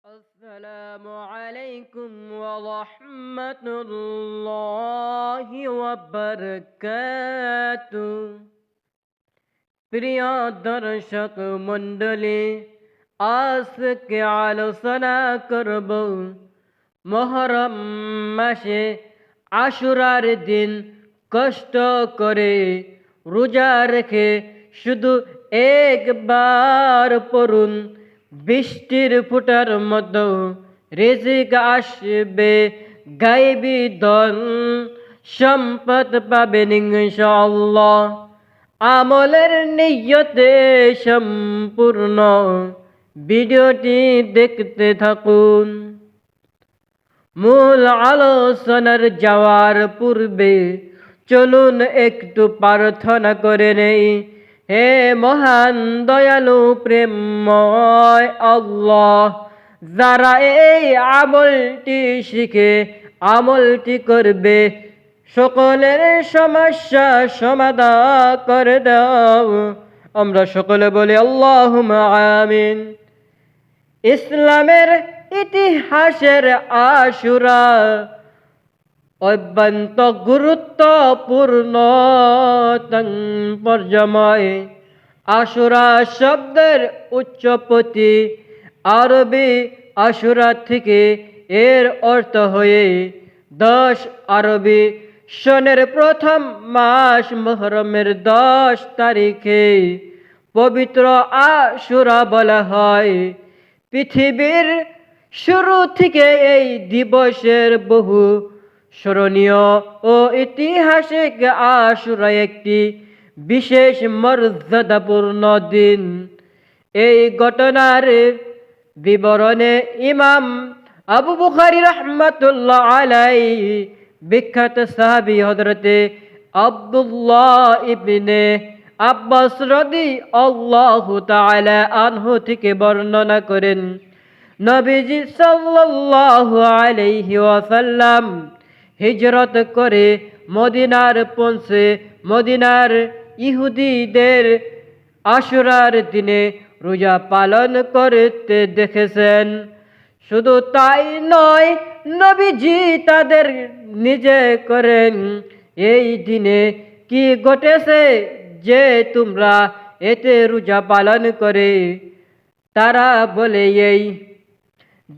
আসসালামু আলাইকুম ওয়া রাহমাতুল্লাহি ওয়া বারাকাতুহু। প্রিয় দর্শক মণ্ডলী, আজকে আলোচনা করব মুহররম মাসে আশুরার দিন কষ্ট করে রোজা রেখে শুধু একবার পড়ুন, বৃষ্টির ফোঁটার মতো রিজিক আসবে, গায়বী ধন সম্পদ পাবেন ইনশাআল্লাহ। আমলের নিয়তে সম্পূর্ণ ভিডিওটি দেখতে থাকুন। মূল আলোচনার যাওয়ার পূর্বে চলুন একটু প্রার্থনা করে নেই। হে মহান দয়ালু প্রেমময় আল্লাহ, যারা এই আমলটি শিখে আমলটি করবে, সকলের সমস্যা সমাধান করে দাও। আমরা সকলে বলি আল্লাহুম্মা আমিন। ইসলামের ইতিহাসের আশুরা অত্যন্ত গুরুত্বপূর্ণ তাৎপর্যময়। আশুরা শব্দের উৎপত্তি আরবি আশুরা থেকে, এর অর্থ হয়ে 10 আরবি সনের প্রথম মাস মুহররমের 10 তারিখে পবিত্র আশুরা বলা হয়। পৃথিবীর শুরু থেকে এই দিবসের বহু স্মরণীয় ও ঐতিহাসিক আশুরা একটি বিশেষ মর্যাদাপূর্ণ দিন। এই ঘটনার বিবরণে ইমাম আবু বুখারী রাহমাতুল্লাহ আলাইহি বিখ্যাত সাহাবী হযরতে আব্দুল্লাহ ইবনে আব্বাস রাদিয়াল্লাহু তাআলা আনহু থেকে বর্ণনা করেন, নবীজি সাল্লাল্লাহু আলাইহি ওয়াসাল্লাম হিজরত করে মদিনার পৌঁছে মদিনার ইহুদিদের আশুরার দিনে রোজা পালন করতে দেখেছেন। শুধু তাই নয়, নবীজি তাদের নিজে করেন, এই দিনে কি ঘটেছে যে তোমরা এতে রোজা পালন করে? তারা বলে, এই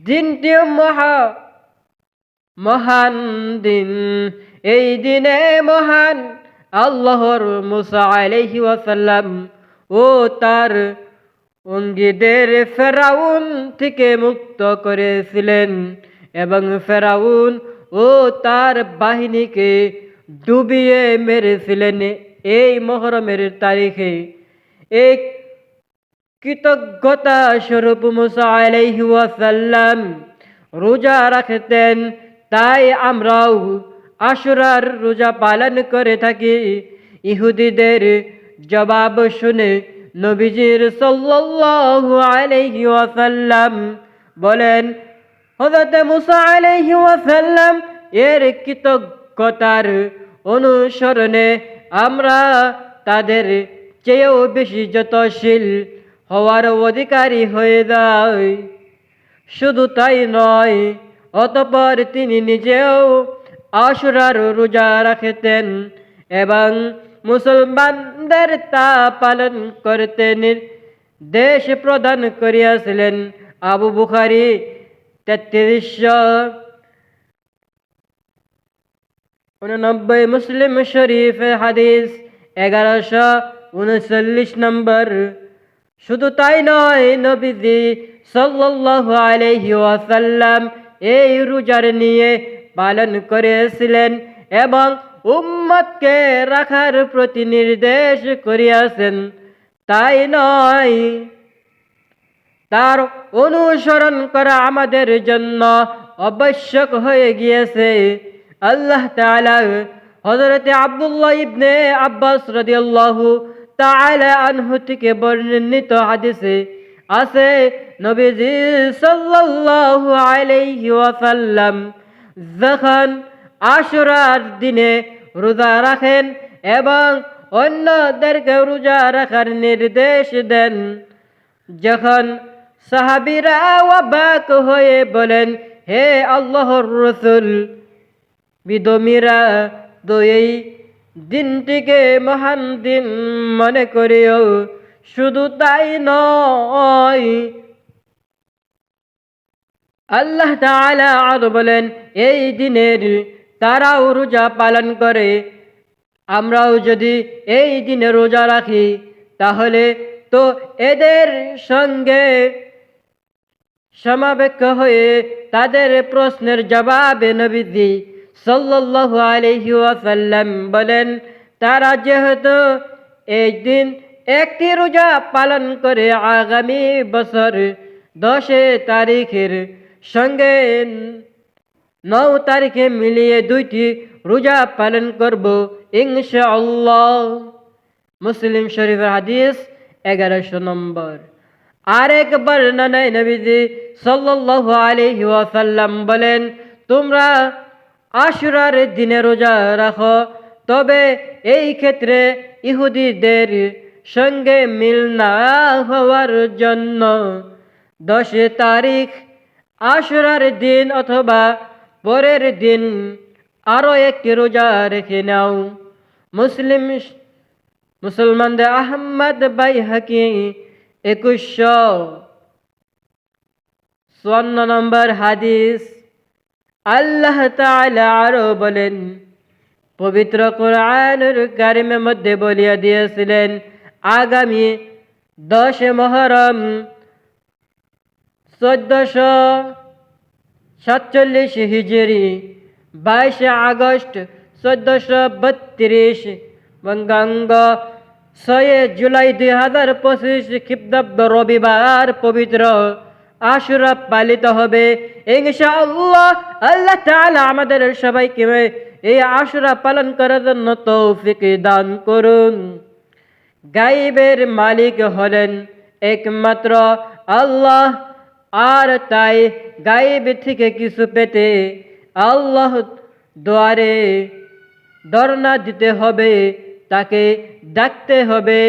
দিনটি মহান দিন। এই দিনে মহান আল্লাহর মুসা আলাইহি ওয়াসাল্লাম ও তার অঙ্গীদের ফেরাউন থেকে মুক্ত করেছিলেন এবং ফেরাউন ও তার বাহিনীকে ডুবিয়ে মেরেছিলেন। এই মুহররমের তারিখে এক কৃতজ্ঞতা স্বরূপ মুসা আলাইহি ওয়াসাল্লাম রোজা রাখতেন। তাই আমরাও আশুরার রোজা পালন করে থাকি। ইহুদিদের জবাব শুনে নবীজির সাল্লাল্লাহু আলাইহি ওয়াসাল্লাম বলেন, হযরত মুসা আলাইহি ওয়াসাল্লাম এর কৃতজ্ঞতার অনুসরণে আমরা তাদের চেয়েও বেশি যত্নশীল হওয়ার অধিকারী হয়ে যায়। শুধু তাই নয়, অতঃপর তিনি নিজেও আশুরার রোজা রাখতেন এবং মুসলমানদের তা পালন করতে নির্দেশ প্রদান করিয়াছিলেন। আবু বুখারী 3389, মুসলিম শরীফ হাদিস 1139 নম্বর। শুধু তাই নয়, নবীজি সাল্লাল্লাহু আলাইহি ওয়াসাল্লাম এই রোজার নিয়ে পালন করেছিলেন এবং উম্মতকে রাখার প্রতি নির্দেশ করিয়াছেন। তাই নয়, তার অনুসরণ করা আমাদের জন্য আবশ্যক হয়ে গিয়েছে। আল্লাহ তাআলা হযরত আব্দুল্লাহ ইবনে আব্বাস রাদিয়াল্লাহু তাআলা আনহু থেকে বর্ণিত হাদিসে আছে, নবীজি সাল্লাল্লাহু আলাইহি ওয়াসাল্লাম যখন আশুরার দিনে রোজা রাখেন এবং অন্যদেরকে রোজা রাখার নির্দেশ দেন। যখন সাহাবীরা অবাক হয়ে বলেন, হে আল্লাহর রাসূল, বিধর্মীরা তো এই দিনটিকে মহান দিন মনে করিও। শুধু তাই নয়, আল্লাহ তাআলা আরো বলেন, এই দিনের তারাও রোজা পালন করে। আমরাও যদি এই দিনে রোজা রাখি তাহলে তো এদের সঙ্গে সমাবেশ হয়ে তাদের প্রশ্নের জবাবে নবীজি সাল্লাল্লাহু আলাইহি ওয়াসাল্লাম বলেন, তারা যেহেতু এই দিন একটি রোজা পালন করে আগামী বছর 10 তারিখের সঙ্গে 9 তারিখে মিলিয়ে 2টি রোজা পালন করব ইনশাআল্লাহ। মুসলিম শরীফের হাদিস 1100 নম্বর। আরেক বর্ণনায় নবীজি সাল্লাল্লাহু আলাইহি ওয়াসাল্লাম বলেন, তোমরা আশুরার দিনে রোজা রাখো, তবে এই ক্ষেত্রে ইহুদিদের সঙ্গে মিল না হওয়ার জন্য 10 তারিখ আশুরার দিন অথবা পরের দিন আরো একটি রোজা রেখে নাও। মুসলমানদের আহমদ বাইহাকি 2154 নম্বর হাদিস। আল্লাহ তাআলা আরো বলেন, পবিত্র কোরআনুল কারীমের মধ্যে বলিয়া দিয়েছিলেন, আগামী 10 মুহররম 1447 হিজরি 22 আগস্ট 1432 বঙ্গাঙ্গ 6 জুলাই 2025 খ্রিস্টাব্দ রবিবার পবিত্র আশুরা পালিত হবে ইনশাআল্লাহ। আল্লাহ তাআলা আমাদের সবাইকে এই আশুরা পালন করার জন্য তৌফিক দান করুন। গায়বের মালিক হলেন একমাত্র আল্লাহ, আর তাই গায়েব থেকে কিছু পেতে আল্লাহ দুয়ারে ধরনা দিতে হবে, তাকে ডাকতে হবে,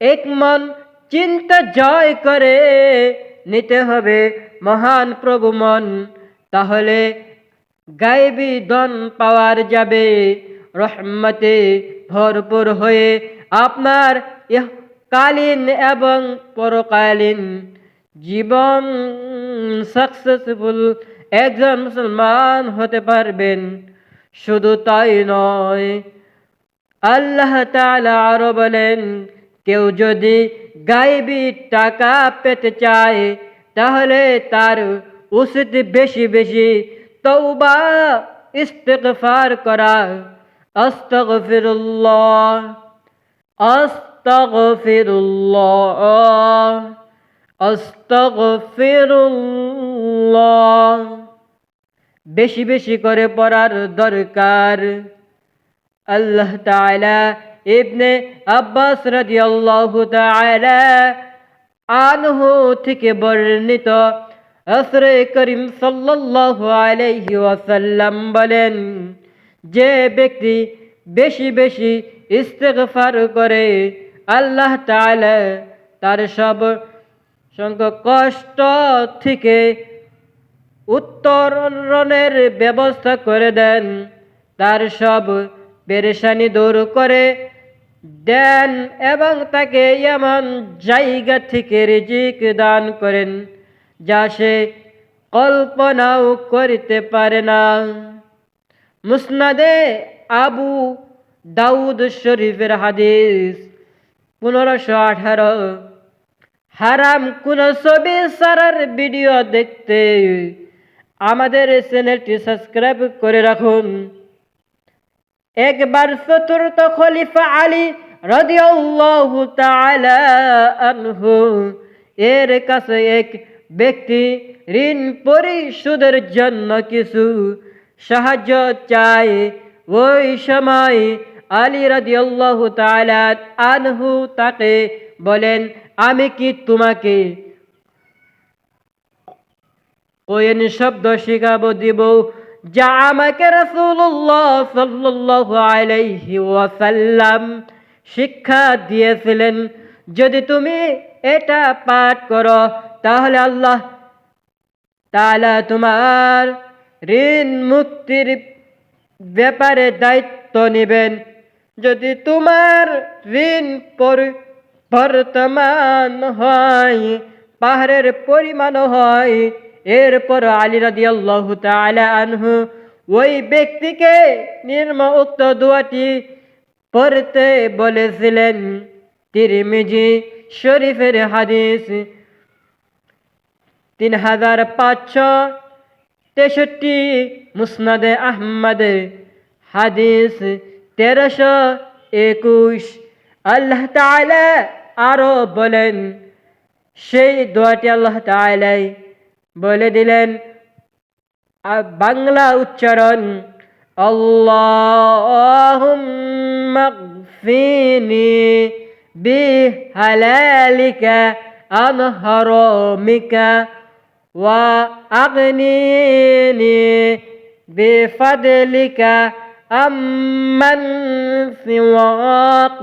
এক মন চিন্তা জয় করে নিতে হবে মহান প্রভু মন, তাহলে গায়েবী ধন পাওয়ার যাবে, রহমতে ভরপুর হয়ে আপনার ইহকালীন এবং পরকালীন জীবন সাকসেসফুল একজন মুসলমান হতে পারবেন। শুধু তাই নয়, আল্লাহ তাআলা আরো বলেন, কেউ যদি গায়েবী টাকা পেতে চায় তাহলে তার উচিত বেশি বেশি তওবা ইস্তিগফার করা। আস্তাগফিরুল্লাহ, আস্তাগফিরুল্লাহ, আস্তাগফিরুল্লাহ বেশি বেশি করে পড়ার দরকার। আল্লাহ তাআলা ইবনে আব্বাস রাদিয়াল্লাহু তাআলা আনহু থেকে বর্ণিত, রাসূল করিম সাল্লাল্লাহু আলাইহি ওয়াসাল্লাম বলেন, যে ব্যক্তি বেশি বেশি ইস্তিগফার করে আল্লাহ তাআলা তার সব সংখ্যক কষ্ট থেকে উত্তরণের ব্যবস্থা করে দেন, তার সব পেরেশানি দূর করে দেন এবং তাকে এমন জায়গা থেকে রিজিক দান করেন যা সে কল্পনাও করতে পারে না। মুসনাদে আবু দাউদ শরীফের হাদিস 1518। হারাম কোন ছবি ছাড়ার ভিডিও দেখতে আমাদের চ্যানেলটি সাবস্ক্রাইব করে রাখুন। একবার চতুর্থ খলিফা আলী রাদিয়াল্লাহু তাআলা আনহু এর কাছে এক ব্যক্তি ঋণ পরিশোধের জন্য কিছু সাহায্য চায়। ওই সময় আলী রাদিয়াল্লাহু তাআলা আনহু তাকে বলেন, আমি কি তোমাকে কোয়েন শব্দ শিখাবো দিব যা আমাকে রাসূলুল্লাহ সাল্লাল্লাহু আলাইহি ওয়াসাল্লাম শিক্ষা দিয়েছিলেন? যদি তুমি এটা পাঠ করো তাহলে আল্লাহ তাআলা তোমার ঋণ মুক্তির ব্যাপারে দায়িত্ব নেবেন। যদি তোমার ঋণ বর্তমান হয়, পাহাড়ের পরিমাণ হয়, এরপর আলী রাদিয়াল্লাহু তাআলা আনহু ওই ব্যক্তিকে উক্ত দোয়াটি পড়তে বলেছিলেন। তিরমিজি শরীফের হাদিস 3563, মুসনাদে আহমদের হাদিস 1321। আল্লাহ তাআলা আরো বলেন, সেই দোয়াটি আল্লাহ তাআলাই বলে দিলেন, বাংলা উচ্চারণ, আল্লাহুম্মা গফিনি বিহালালিকা আন হারামিকা ওয়া আগনিনি বিফাদলিকা আম্মান সিওয়াক।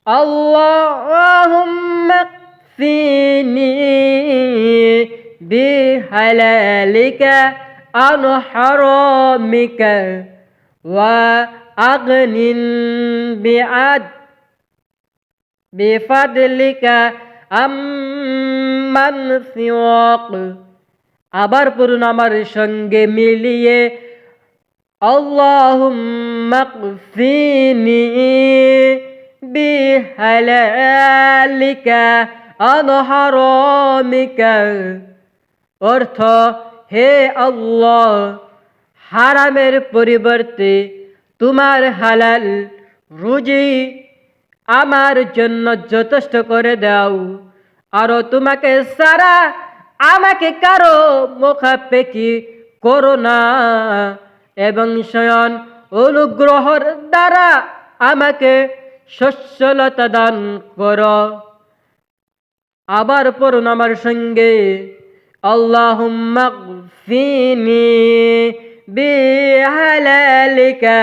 আল্লাহুম্মা গফিনি বিহালালিকা আন হারামিকা ওয়া আগনিন বিফাদলিকা আম্মান সিওয়াক। আবার পড়ুন আমার সঙ্গে মিলিয়ে, আল্লাহুম্মা গফিনি বিহালালিকা আন হারামিকা। অর্থ, হে আল্লাহ, হারামের পরিবর্তে তোমার হালাল রুজি আমার জন্য যথেষ্ট করে দাও, আর তোমাকে সারা আমাকে কারো মুখাপেক্ষী করো না, এবং স্বয়ং অনুগ্রহর দ্বারা আমাকে সচ্ছলতা দান করো। আবার পড়ুন আমার সঙ্গে, আল্লাহুম্মা গফিনি বিহালালিকা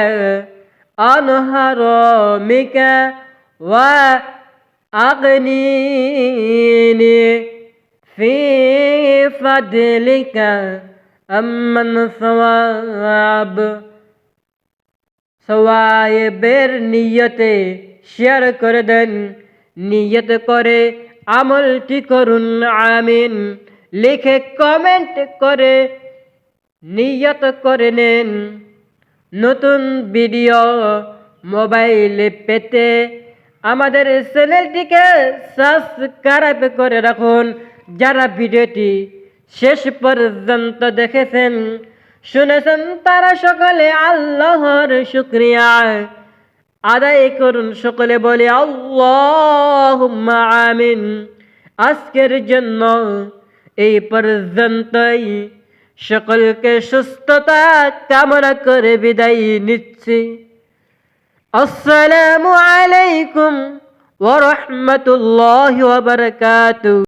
আন হারামিকা ওয়া আগনিনি ফিফাদলিকা আম্মান সওয়াবের নিয়তে শেয়ার করে দেন। নিয়ত করে আমলটি করুন, আমিন লিখে কমেন্ট করে নিয়ত করে নেন। নতুন ভিডিও মোবাইলে পেতে আমাদের চ্যানেলটিকে সাবস্ক্রাইব করে রাখুন। যারা ভিডিওটি শেষ পর্যন্ত দেখেছেন, শুনেছেন, তারা সকলে আল্লাহর শুকরিয়া আদায় করুন। সকলে বলে আল্লাহুম্মা আমিন। আজকের জন্য এই পর্যন্তই। সকলকে সুস্থতা কামনা করে বিদায় নিচ্ছি। আসসালামু আলাইকুম ওয়া রাহমাতুল্লাহি ওয়া বারাকাতুহু।